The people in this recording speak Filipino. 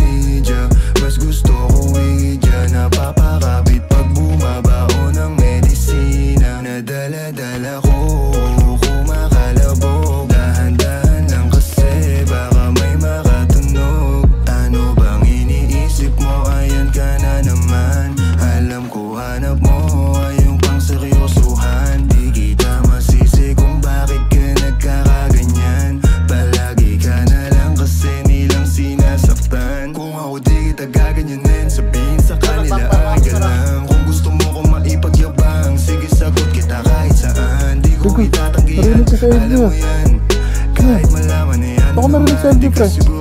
media. Mas gusto ko idya, napapakapit pag bumabao ng medisina. Nadala-dala ko, kumakalabog. Dahan-dahan lang kasi baka may makatunog. Ano bang iniisip mo? Ayan ka na naman. Alam ko hanap mo ay yung pang seryosohan. Di kita masisi kung bakit ka nagkakaganyan. Palagi ka na lang kasi nilang sinasaktan. Kung ako di kita gaganyanin, sabihin sa kanila ay galang. Kung gusto mo kong maipagyabang, sige sagot kita kahit saan. Di ko itatanggihan, alam mo yan. Kahit malaman na yan, Baka marinig sa LG, pre.